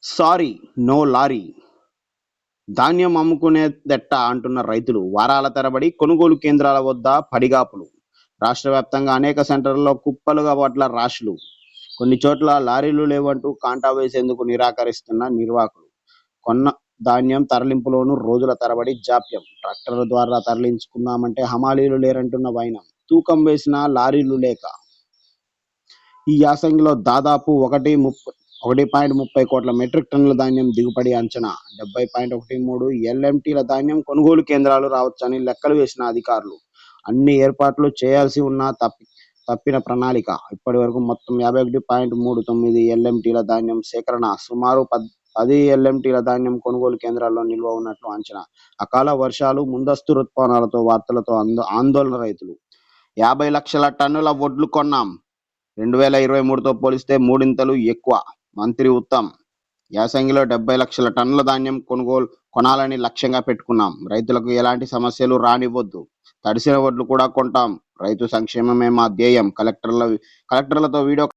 Sorry no lorry. ధాన్యం అమ్ముకునేదెట్ట అంటున్న రైతులు వారాల తరబడి కొనుగోలు కేంద్రాల వద్ద పడిగాపులు. రాష్ట్ర వ్యాప్తంగా అనేక సెంటర్లలో కుప్పలుగా వడ్ల రాశులు. కొన్ని చోట్ల లారీలు లేవంటూ కాంటా వేసేందుకు నిరాకరిస్తున్న నిర్వాహకులు. కొన్న ధాన్యం తరలింపులోనూ రోజుల తరబడి జాప్యం. ట్రాక్టర్ల ద్వారా తరలించుకుందామంటే హమాలీలు లేరంటున్న వైనం. తూకం వేసిన లారీలు లేక. ఈ యాసంగిలో దాదాపు 1.30 కోట్ల మెట్రిక్ టన్నుల ధాన్యం దిగుబడి అంచనా. 70.13 ఎల్ఎంటీల ధాన్యం కొనుగోలు కేంద్రాలు రావచ్చని లెక్కలు వేసిన అధికారులు. అన్ని ఏర్పాట్లు చేయాల్సి ఉన్నా తప్పిన ప్రణాళిక. ఇప్పటి వరకు మొత్తం 51.39 ఎల్ఎంటీల ధాన్యం సేకరణ. సుమారు 10 ఎల్ఎంటీల ధాన్యం కొనుగోలు కేంద్రాల్లో నిల్వ ఉన్నట్లు అంచనా. అకాల వర్షాలు, ముందస్తు రుతుపవనాలతో వార్తలతో ఆందోళన రైతులు. 50 లక్షల టన్నుల వడ్లు కొన్నాం. 2023తో పోలిస్తే మూడింతలు ఎక్కువ. మంత్రి ఉత్తమ్. యాసంగిలో 70 లక్షల టన్నుల ధాన్యం కొనాలని లక్ష్యంగా పెట్టుకున్నాం. రైతులకు ఎలాంటి సమస్యలు రానివ్వొద్దు. తడిసిన వడ్లు కూడా కొంటాం. రైతు సంక్షేమమే మా ధ్యేయం. కలెక్టర్లతో వీడియో